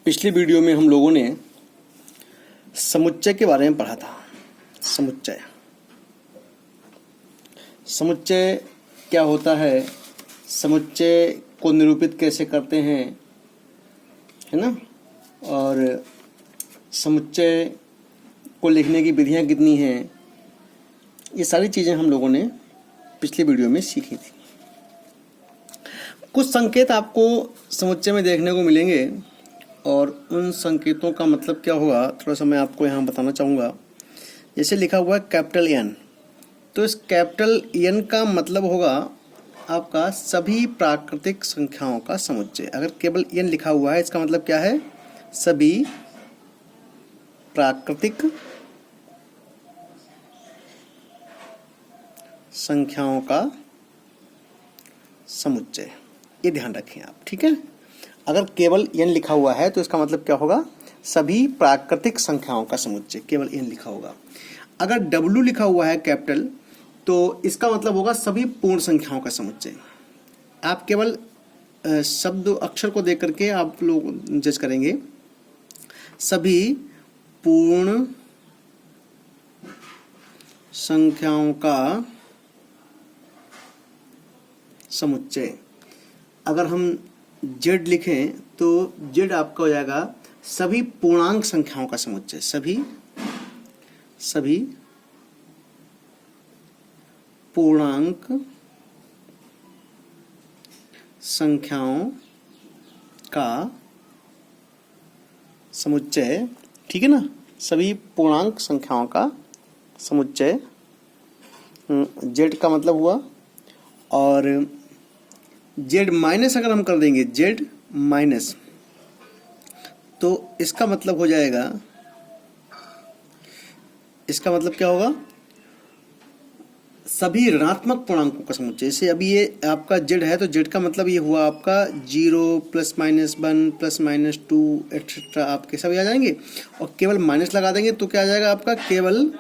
पिछली वीडियो में हम लोगों ने समुच्चय के बारे में पढ़ा था। समुच्चय समुच्चय क्या होता है, समुच्चय को निरूपित कैसे करते हैं, है ना, और समुच्चय को लिखने की विधियां कितनी हैं, ये सारी चीज़ें हम लोगों ने पिछली वीडियो में सीखी थी। कुछ संकेत आपको समुच्चय में देखने को मिलेंगे और उन संकेतों का मतलब क्या होगा थोड़ा सा मैं आपको यहाँ बताना चाहूँगा। जैसे लिखा हुआ है कैपिटल एन, तो इस कैपिटल एन का मतलब होगा आपका सभी प्राकृतिक संख्याओं का समुच्चय। अगर केवल एन लिखा हुआ है इसका मतलब क्या है, सभी प्राकृतिक संख्याओं का समुच्चय। ये ध्यान रखें आप, ठीक है। अगर केवल एन लिखा हुआ है तो इसका मतलब क्या होगा, सभी प्राकृतिक संख्याओं का समुच्चय, केवल एन लिखा होगा। अगर डब्ल्यू लिखा हुआ है कैपिटल, तो इसका मतलब होगा सभी पूर्ण संख्याओं का समुच्चय। आप केवल शब्द अक्षर को देख करके आप लोग जज करेंगे, सभी पूर्ण संख्याओं का समुच्चय। अगर हम जेड लिखें तो जेड आपका हो जाएगा सभी पूर्णांक संख्याओं का समुच्चय। सभी पूर्णांक संख्याओं का समुच्चय, ठीक है ना, सभी पूर्णांक संख्याओं का समुच्चय जेड का मतलब हुआ। और जेड माइनस अगर हम कर देंगे, जेड माइनस, तो इसका मतलब हो जाएगा, इसका मतलब क्या होगा, सभी ऋणात्मक पूर्णांकों का समुच्चय। जैसे अभी ये आपका जेड है तो जेड का मतलब ये हुआ आपका 0 +-1 +-2 एक्सेट्रा आपके सभी आ जाएंगे। और केवल माइनस लगा देंगे तो क्या आ जाएगा आपका, केवल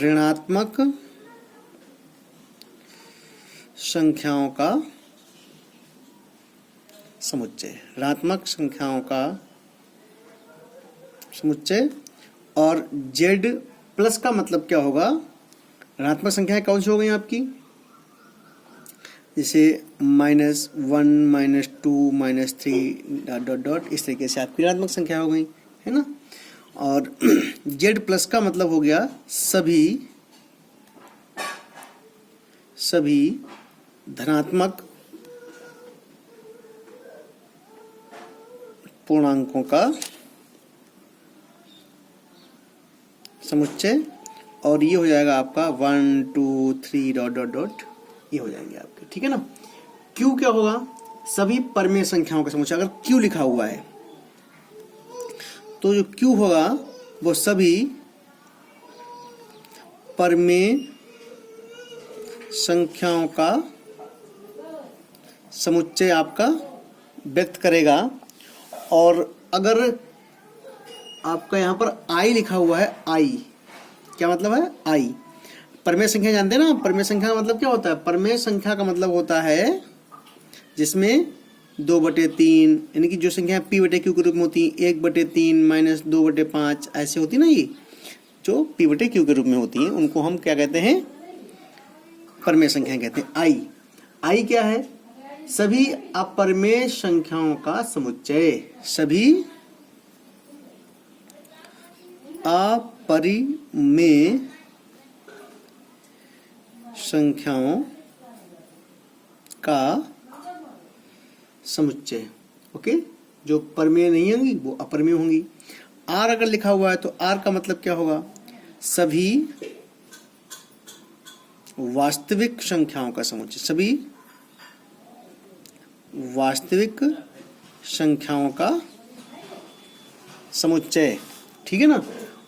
ऋणात्मक संख्याओं का समुच्चय, ऋणात्मक संख्याओं का समुच्चय। और जेड प्लस का मतलब क्या होगा, ऋणात्मक संख्याएं कौन सी हो गई आपकी, जैसे -1 -2 -3 ... इस तरीके से आपकी ऋणात्मक संख्या हो गई, है ना। और जेड प्लस का मतलब हो गया सभी धनात्मक पूर्णांकों का समुच्चय। और ये हो जाएगा आपका 1 2 3 ... ये हो जाएंगे आपके, ठीक है ना। क्यू क्या होगा, सभी परमेय संख्याओं का समुच्चय। अगर क्यू लिखा हुआ है तो जो क्यू होगा वो सभी परमेय संख्याओं का समुच्चय आपका व्यक्त करेगा। और अगर आपका यहाँ पर आई लिखा हुआ है, आई क्या मतलब है, आई परमेय संख्या जानते हैं ना। परमेय संख्या का मतलब क्या होता है, परमेय संख्या का मतलब होता है जिसमें 2/3 यानी कि जो संख्या p/q के रूप में होती है, 1/3 -2/5 ऐसे होती ना, ये जो p/q के रूप में होती हैं उनको हम क्या कहते हैं, परमेय संख्या कहते हैं। आई क्या है, सभी अपरमेय संख्याओं का समुच्चय, सभी अपरिमेय संख्याओं का समुच्चय। ओके, जो परमेय नहीं होंगी वो अपरिमेय होंगी। आर अगर लिखा हुआ है तो आर का मतलब क्या होगा, सभी वास्तविक संख्याओं का समुच्चय, सभी वास्तविक संख्याओं का समुच्चय, ठीक है ना।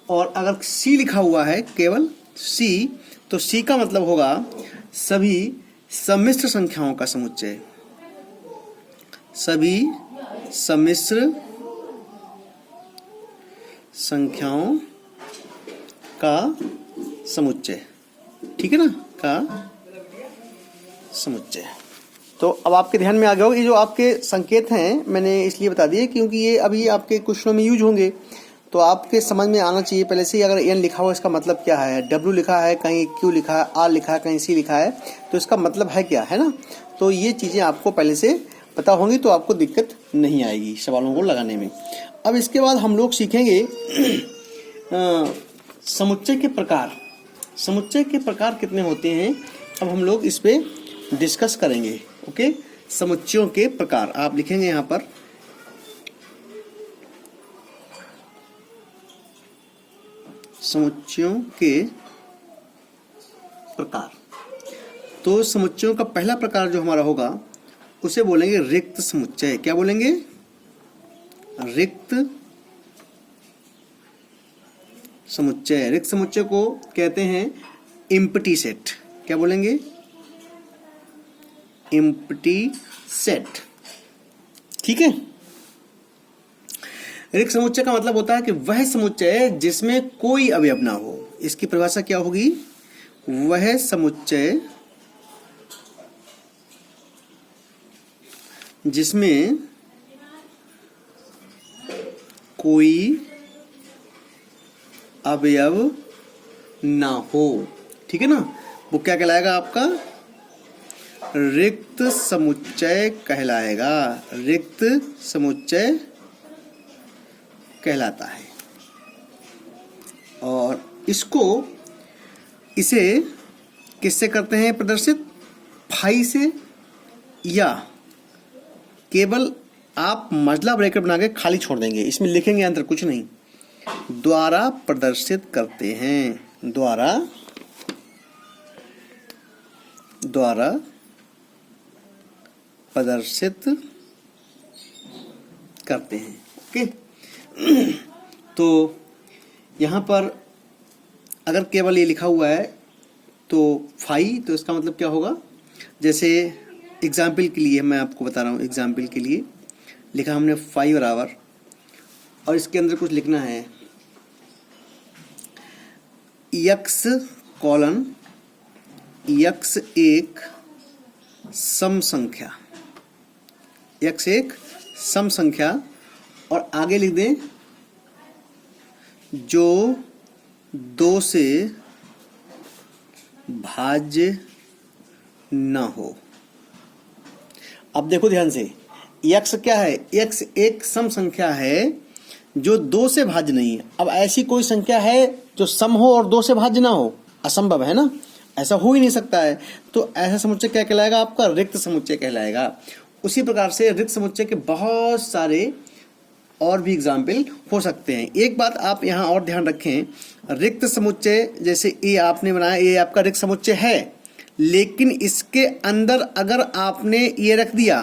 और अगर सी लिखा हुआ है, केवल सी, तो सी का मतलब होगा सभी सम्मिश्र संख्याओं का समुच्चय, सभी सम्मिश्र संख्याओं का समुच्चय, ठीक है ना, का समुच्चय। तो अब आपके ध्यान में आ गया होगा, ये जो आपके संकेत हैं मैंने इसलिए बता दिए क्योंकि ये अभी आपके क्वेश्चनों में यूज होंगे, तो आपके समझ में आना चाहिए पहले से ही। अगर एन लिखा हुआ इसका मतलब क्या है, डब्ल्यू लिखा है, कहीं क्यू लिखा है, आर लिखा है, कहीं सी लिखा है, तो इसका मतलब है क्या, है ना। तो ये चीज़ें आपको पहले से पता होंगी तो आपको दिक्कत नहीं आएगी सवालों को लगाने में। अब इसके बाद हम लोग सीखेंगे समुच्चय के प्रकार। समुच्चय के प्रकार कितने होते हैं, अब हम लोग इस पे डिस्कस करेंगे। ओके, समुच्चयों के प्रकार आप लिखेंगे यहाँ पर। समुच्चयों के प्रकार, तो समुच्चयों का पहला प्रकार जो हमारा होगा उसे बोलेंगे रिक्त समुच्चय। क्या बोलेंगे, रिक्त समुच्चय। रिक्त समुच्चय को कहते हैं एम्प्टी सेट। क्या बोलेंगे, एम्प्टी सेट। ठीक है, रिक्त समुच्चय का मतलब होता है कि वह समुच्चय जिसमें कोई अवयव ना हो। इसकी परिभाषा क्या होगी, वह समुच्चय जिसमें कोई अवयव ना हो। ठीक है ना, वो क्या कहलाएगा, आपका रिक्त समुच्चय कहलाएगा। रिक्त समुच्चय कहलाता है। और इसे किससे करते हैं प्रदर्शित, फाई से, या केवल आप मजला ब्रैकेट बना के खाली छोड़ देंगे, इसमें लिखेंगे अंतर कुछ नहीं, द्वारा प्रदर्शित करते हैं। द्वारा प्रदर्शित करते हैं। ओके, तो यहाँ पर अगर केवल ये लिखा हुआ है तो फाई, तो इसका मतलब क्या होगा, जैसे एग्जाम्पल के लिए मैं आपको बता रहा हूँ, एग्जाम्पल के लिए लिखा हमने फाई बराबर, और इसके अंदर कुछ लिखना है यक्स कॉलन यक्स एक सम संख्या, यक्स एक सम संख्या, और आगे लिख दें जो 2 से भाज्य न हो। अब देखो ध्यान से, यक्स क्या है, यक्स एक सम संख्या है जो 2 से भाज्य नहीं है। अब ऐसी कोई संख्या है जो सम हो और 2 से भाज्य ना हो, असंभव है ना, ऐसा हो ही नहीं सकता है। तो ऐसा समुच्चय क्या कहलाएगा, आपका रिक्त समुच्चय कहलाएगा। उसी प्रकार से रिक्त समुच्चय के बहुत सारे और भी एग्जाम्पल हो सकते हैं। एक बात आप यहाँ और ध्यान रखें, रिक्त समुच्चय जैसे ये आपने बनाया, ये आपका रिक्त समुच्चय है, लेकिन इसके अंदर अगर आपने ये रख दिया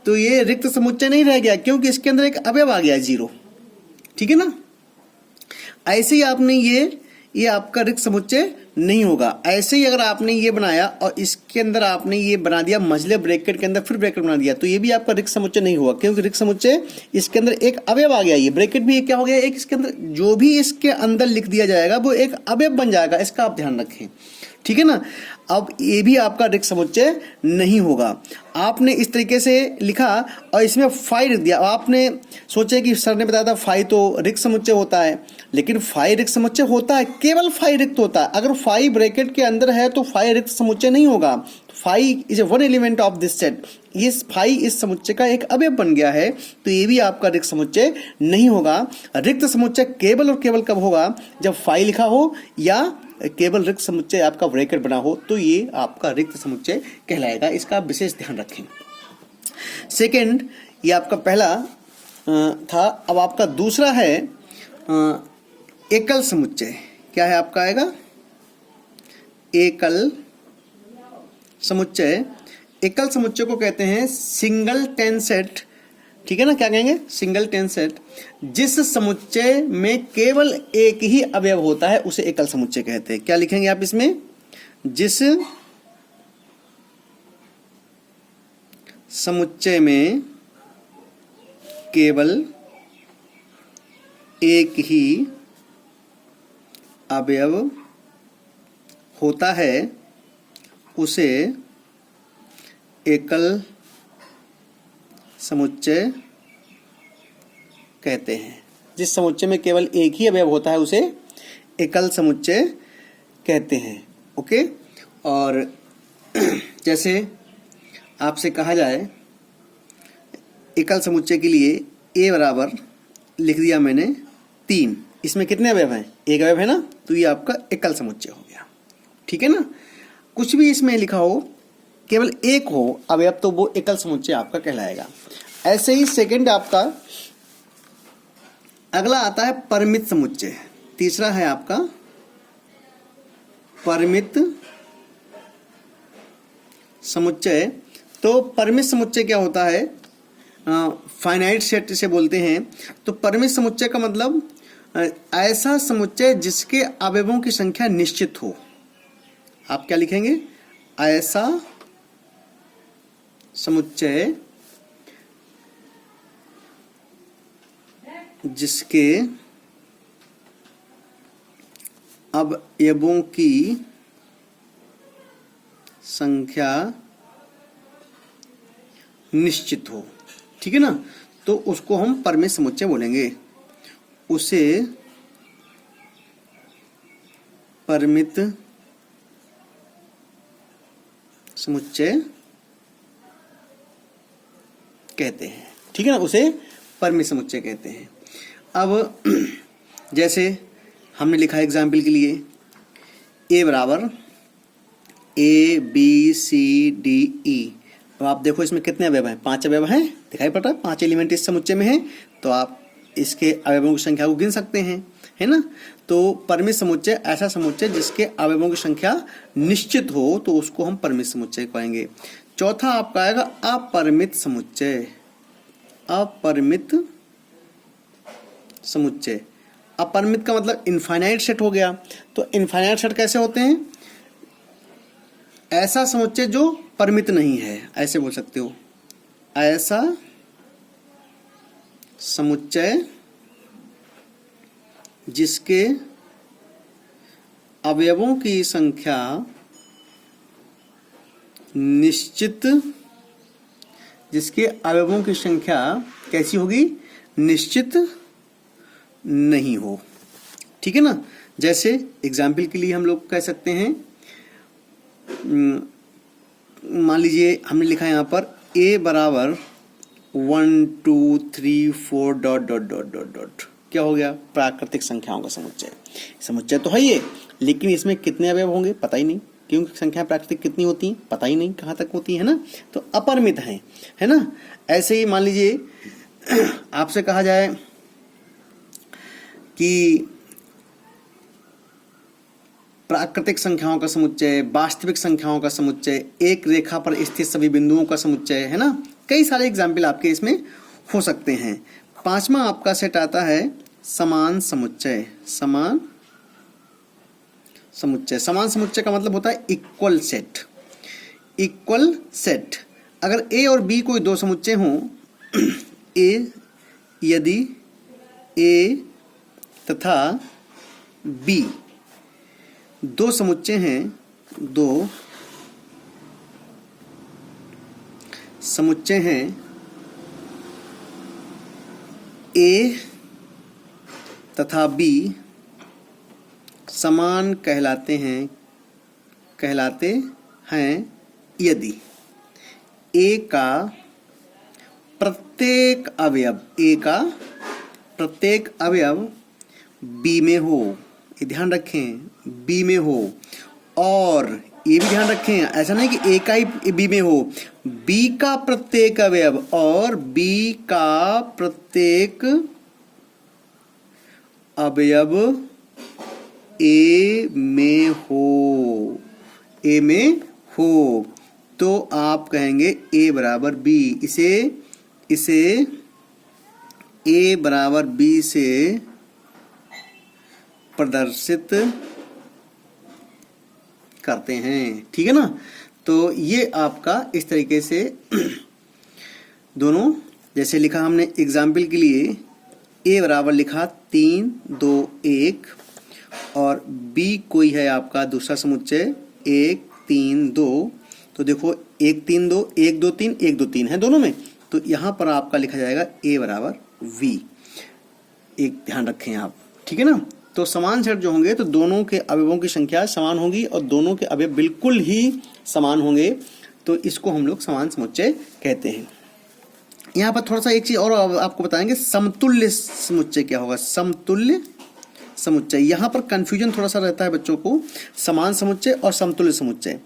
तो ये रिक्त समुच्चय नहीं रह गया, क्योंकि इसके अंदर एक अवयव आ गया है 0। ठीक है ना, ऐसे ही आपने ये आपका रिक्त समुच्चय नहीं होगा। ऐसे ही अगर आपने ये बनाया और इसके अंदर आपने ये बना दिया मझले ब्रैकेट के अंदर फिर ब्रैकेट बना दिया, तो ये भी आपका रिक्त समुच्चय नहीं हुआ, क्योंकि रिक्त समुच्चय इसके अंदर एक अवयव आ गया। ये ब्रैकेट भी क्या हो गया, एक इसके अंदर जो भी इसके अंदर लिख दिया जाएगा वो एक अवयव बन जाएगा, इसका आप ध्यान रखें। ठीक है ना, अब ये भी आपका रिक्त समुच्चय नहीं होगा। आपने इस तरीके से लिखा और इसमें फाई लिख दिया। आपने सोचे कि सर ने बताया था फाई तो रिक्त समुच्चय होता है, लेकिन फाई रिक्त समुच्चय होता है, केवल फाई रिक्त होता है। अगर फाई ब्रैकेट के अंदर है तो फाई रिक्त समुच्चय नहीं होगा। Phi is a one element of this set. ये फाई इस समुच्चय का एक अवयव बन गया है, तो ये भी आपका रिक्त समुच्चय नहीं होगा। रिक्त समुच्चय केवल और केवल कब होगा, जब फाई लिखा हो या केवल रिक्त समुच्चय आपका ब्रैकेट बना हो, तो ये आपका रिक्त समुच्चय कहलाएगा। इसका विशेष ध्यान रखें। सेकंड, ये आपका पहला था। अब आपका दूसरा है एकल समुच्चय। क्या है आपका, आएगा एकल समुच्चय। एकल समुच्चय को कहते हैं सिंगल टेन सेट। ठीक है ना, क्या कहेंगे, सिंगल टेन सेट। जिस समुच्चय में केवल एक ही अवयव होता है उसे एकल समुच्चय कहते हैं। क्या लिखेंगे आप इसमें, जिस समुच्चय में केवल एक ही अवयव होता है उसे एकल समुच्चय कहते हैं। जिस समुच्चय में केवल एक ही अवयव होता है उसे एकल समुच्चय कहते हैं। ओके। और जैसे आपसे कहा जाए एकल समुच्चय के लिए ए बराबर लिख दिया मैंने 3, इसमें कितने अवयव हैं? एक अवयव है ना, तो ये आपका एकल समुच्चय हो गया। ठीक है ना। कुछ भी इसमें लिखा हो, केवल एक हो अवयव, तो वो एकल समुच्चय आपका कहलाएगा। ऐसे ही सेकंड आपका अगला आता है परिमित समुच्चय। तीसरा है आपका परिमित समुच्चय। तो परिमित समुच्चय क्या होता है? फाइनाइट सेट से बोलते हैं। तो परिमित समुच्चय का मतलब ऐसा समुच्चय जिसके अवयवों की संख्या निश्चित हो। आप क्या लिखेंगे? ऐसा समुच्चय जिसके अवयवों की संख्या निश्चित हो। ठीक है ना। तो उसको हम परिमित समुच्चय बोलेंगे, उसे परिमित समुच्चय कहते हैं। ठीक है ना, उसे परिमित समुच्चय कहते हैं। अब जैसे हमने लिखा एग्जाम्पल के लिए ए बराबर ABCDE। अब आप देखो इसमें कितने अवयव हैं? 5 अवयव हैं, दिखाई पड़ रहा है। 5 एलिमेंट इस समुच्चय में हैं, तो आप इसके अवयवों की संख्या को गिन सकते हैं, है ना। तो परिमित समुच्चय ऐसा समुच्चय जिसके अवयवों की संख्या निश्चित हो, तो उसको हम परिमित समुच्चय कहेंगे। चौथा आपका आएगा अपरिमित समुच्चय। अपरिमित समुच्चय, अपरिमित का मतलब इनफाइनाइट सेट हो गया। तो इनफाइनाइट सेट कैसे होते हैं? ऐसा समुच्चय जो परिमित नहीं है, ऐसे बोल सकते हो। ऐसा समुच्चय जिसके अवयवों की संख्या निश्चित, जिसके अवयवों की संख्या कैसी होगी? निश्चित नहीं हो। ठीक है ना। जैसे एग्जाम्पल के लिए हम लोग कह सकते हैं, मान लीजिए हमने लिखा है यहाँ पर a बराबर 1 2 3 4 dot dot dot dot dot. क्या हो गया? प्राकृतिक संख्याओं का समुच्चय। समुच्चय तो है ये, लेकिन इसमें कितने अवयव होंगे पता ही नहीं, क्योंकि संख्या प्राकृतिक कितनी होती हैं पता ही नहीं, कहाँ तक होती है ना। तो अपरिमित है ना। ऐसे ही मान लीजिए आपसे कहा जाए कि प्राकृतिक संख्याओं का समुच्चय, वास्तविक संख्याओं का समुच्चय, एक रेखा पर स्थित सभी बिंदुओं का समुच्चय, है ना। कई सारे एग्जाम्पल आपके इसमें हो सकते हैं। 5वां आपका सेट आता है समान समुच्चय। समान समुच्चय, समान समुच्चय का मतलब होता है इक्वल सेट। इक्वल सेट, अगर ए और बी कोई दो समुच्चय हों, यदि ए तथा बी दो समुच्चय हैं, दो समुच्चय हैं, ए तथा बी समान कहलाते हैं यदि ए का प्रत्येक अवयव बी में हो। ये ध्यान रखें, बी में हो। और ये भी ध्यान रखें, ऐसा नहीं कि ए का ही बी में हो, बी का प्रत्येक अवयव और बी का प्रत्येक अवयव ए में हो, तो आप कहेंगे ए बराबर बी। इसे ए बराबर बी से प्रदर्शित करते हैं। ठीक है ना। तो ये आपका इस तरीके से दोनों, जैसे लिखा हमने एग्जाम्पल के लिए, ए बराबर लिखा 3 2 1 और बी कोई है आपका दूसरा समुच्चय 1 3 2, तो देखो 1 3 2 1 2 3 1 2 3 है दोनों में, तो यहाँ पर आपका लिखा जाएगा A बराबर V। एक ध्यान रखें आप, ठीक है ना। तो समान सेट जो होंगे तो दोनों के अवयवों की संख्या समान होगी और दोनों के अवयव बिल्कुल ही समान होंगे, तो इसको हम लोग समान समुच्चय कहते हैं। यहाँ पर थोड़ा सा एक चीज और आपको बताएंगे, समतुल्य समुच्चय क्या होगा। समतुल्य समुच्चय, यहाँ पर कंफ्यूजन थोड़ा सा रहता है बच्चों को, समान समुच्चय और समतुल्य समुच्चय।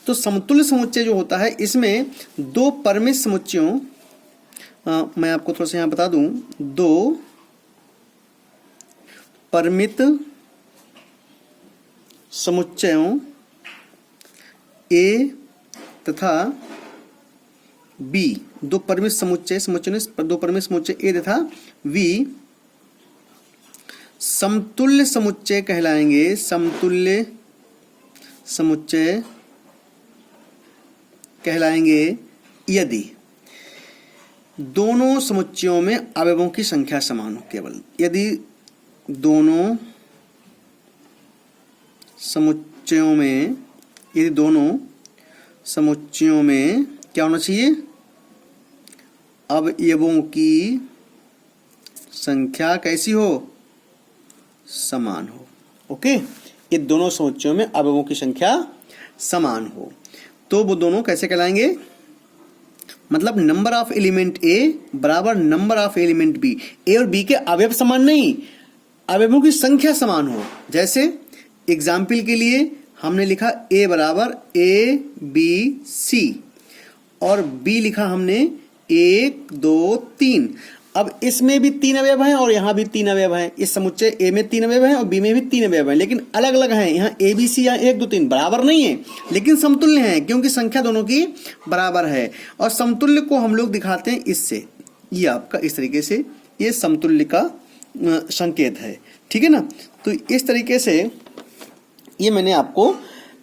तो समतुल्य समुच्चय जो होता है इसमें दो परिमित समुच्चयों, मैं आपको थोड़ा सा यहाँ बता दूं, दो परिमित समुच्चयों A तथा B, दो परिमित दो परिमित समुच्चय A तथा V समतुल्य समुच्चय कहलाएंगे। समतुल्य समुच्चय कहलाएंगे यदि दोनों समुच्चयों में अवयवों की संख्या समान हो। केवल यदि दोनों समुच्चयों में क्या होना चाहिए, अवयवों की संख्या कैसी हो, समान हो। ओके, ये दोनों समुच्चयों में अवयवों की संख्या समान हो तो वो दोनों कैसे कहलाएंगे, मतलब नंबर ऑफ एलिमेंट A बराबर number of element B। A और B के अवयव समान नहीं, अवयवों की संख्या समान हो। जैसे एग्जाम्पल के लिए हमने लिखा A बराबर A B C और B लिखा हमने 1 2 3। अब इसमें भी 3 अवयव हैं और यहाँ भी 3 अवयव हैं। इस समुच्चय A में 3 अवयव हैं और B में भी 3 अवयव हैं, लेकिन अलग अलग हैं। यहाँ A B C या 1 2 3 बराबर नहीं है, लेकिन समतुल्य हैं क्योंकि संख्या दोनों की बराबर है। और समतुल्य को हम लोग दिखाते हैं इससे, ये आपका इस तरीके से, ये समतुल्य का संकेत है, ठीक है ना। तो इस तरीके से ये मैंने आपको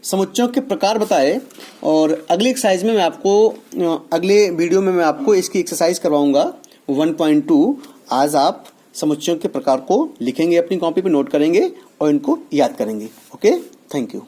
समुच्चयों के प्रकार बताए और अगले एक्सरसाइज में मैं आपको, अगले वीडियो में मैं आपको इसकी एक्सरसाइज करवाऊंगा 1.2। आज आप समुच्चयों के प्रकार को लिखेंगे, अपनी कॉपी पे नोट करेंगे और इनको याद करेंगे। Okay, thank you.